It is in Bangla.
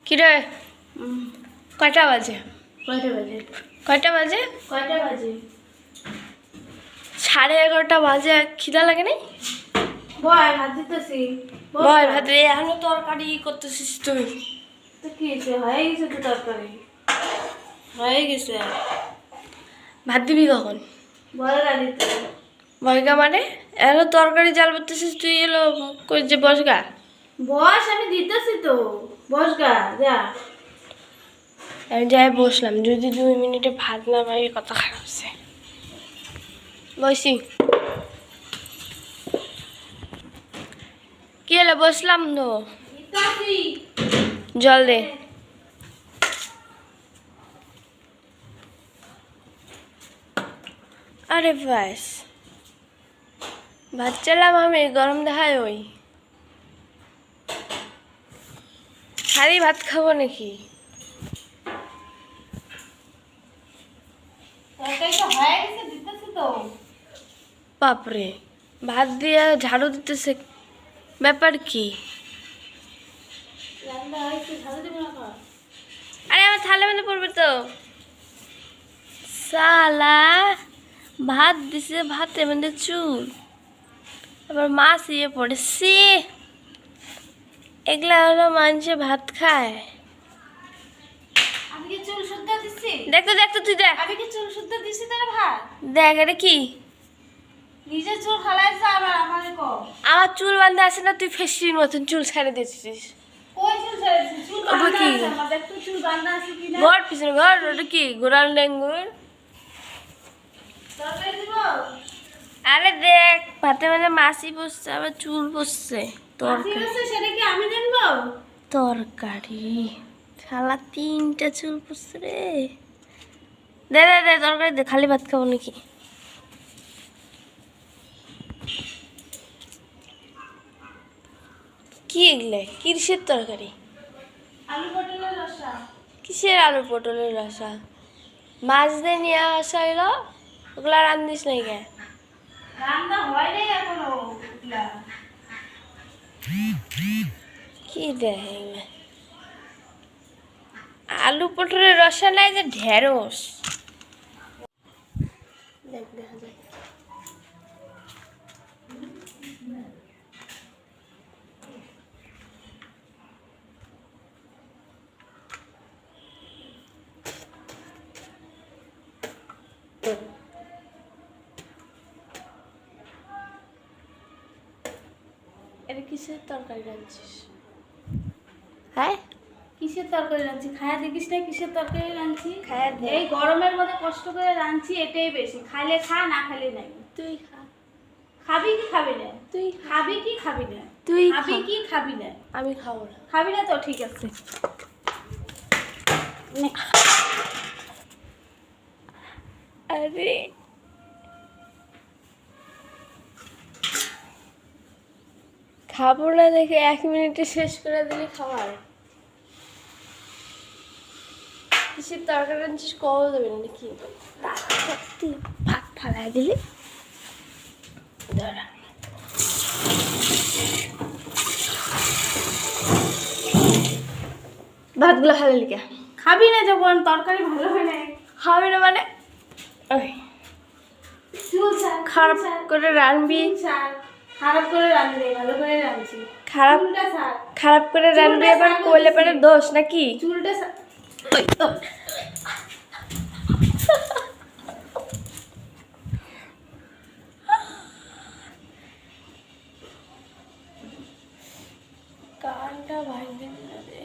কিরে কয়টা বাজে? কয়টা বাজে? কয়টা বাজে? কয়টা বাজে? 11:30 বাজে। খিদা লাগে নাই? বয় ভাত দিতেছি। বয় ভাত রে, এখনো তরকারি করতেছিস তুই? তো কি হয়েছে? হয়ে গেছে তো তরকারি, হয়ে গেছে। ভাত দিবি কখন? বলে দিতে বয়গা মানে এখনো তরকারি জাল করতেছিস তুই? এলো কই যে বসগা। বস, আমি দিতেছি তো, বস গা যা। আমি যাই বসলাম, যদি 2 মিনিটে ভাত না পাই কথা খারাপ আছে। বসি কি হলো? বসলাম তো। দিতেছি। জল দে। আরে বাস, ভাত চালাম আমি, গরম দেখায় ওই খালি ভাত খাবো নাকি? তরকারি তো হয়ে গেছে, দিতেছি তো। বাপরে, ভাত দিয়ে ঝাড়ু দিতেছে, ব্যাপার কি? রান্না হয়েছে, ঝাড়ু দেবো না কর। আরে আমার থালে মধ্যে পড়বে তো। সালা ভাত দিছে, ভাতের মধ্যে চুল, আবার মাছ ইয়ে পড়েছি। এগুলা হলো মানুষে ভাত খায়। আমি কি চুল শুদ্ধ দিচ্ছি? দেখতো দেখতো তুই দেখ, আমি কি চুল শুদ্ধ দিচ্ছি তোর ভাত? দেখ এটা কি? নিজের চুল ফালাইছে আবার আমারে কর। আমার চুল বান্ধা আছে না, তুই ফেসির মতন চুল ছেড়ে দিয়েছিস। কই চুল ছেড়েছি? চুল ওটা বাঁধা কি? আছে আমার, দেখ তো চুল বাঁধা আছে কিনা। ঘর পিছনে ঘর, ওটা কি গোড়াল ডেঙ্গুর? তরকারি দিব? আরে দেখ, ভাতের মানে মাছি বসছে, আবার চুল বসছে। ঠিক আছে, সেটা কি আমি দেখবো? তরকারি শালা 3টা চুল বসছে রে। দে দে দে তরকারি দে, খালি ভাত খাবো নাকি? কি এগুলো? কিসের তরকারি? আলু পটলের রসা। কিসের আলু পটলের রসা? মাছ দিয়ে নিয়ে আসা হইলো, ওগুলা রান্ধিস নাই কে? রান্না হয় নাই এখনো ওগুলা। কি দেখ আলু পটলের রসা নাই, যে ঢেঁড়স। দেখ দেখা যায়। এটা কিসের তরকারি রাঁধছিস? হ্যাঁ, কিসের তরকারি রাঁধছি? খায়া দেখিস না কিসের তরকারি রাঁধছি? খায়া দে। এই গরমের মধ্যে কষ্ট করে রাঁধছি, এটাই বেশি। খাইলে খা, না খাইলে নাই। তুই খা। খাবি কি খাবি না? তুই খাবি কি খাবি না? তুই খাবি খা। কি খাবি না? আমি খাবো না। খাবি না তো ঠিক আছে। নে। আরে খাবো না দেখে 1 মিনিটে শেষ করে দিলি খাবার। কিসের তরকারি রাঁধছিস কও দেবে না নাকি? তুই ভাত ফালাই দিলি। দাঁড়া, ভাতগুলো খালি লিখে খাবি না যখন তরকারি ভালো হয় না। খাবি না মানে ওই চুল ছাড়, খারাপ করে রাঁধবি। খারাপ করে রাঁধবি, ভালো করে রাঁধছি। খারাপ চুলটা ছাড়। খারাপ করে রাঁধবি, চুলটা আবার ছাড় কইলে বলছি। পরে দোষ নাকি? চুলটা ছাড়। কানটা ভাঙে না রে।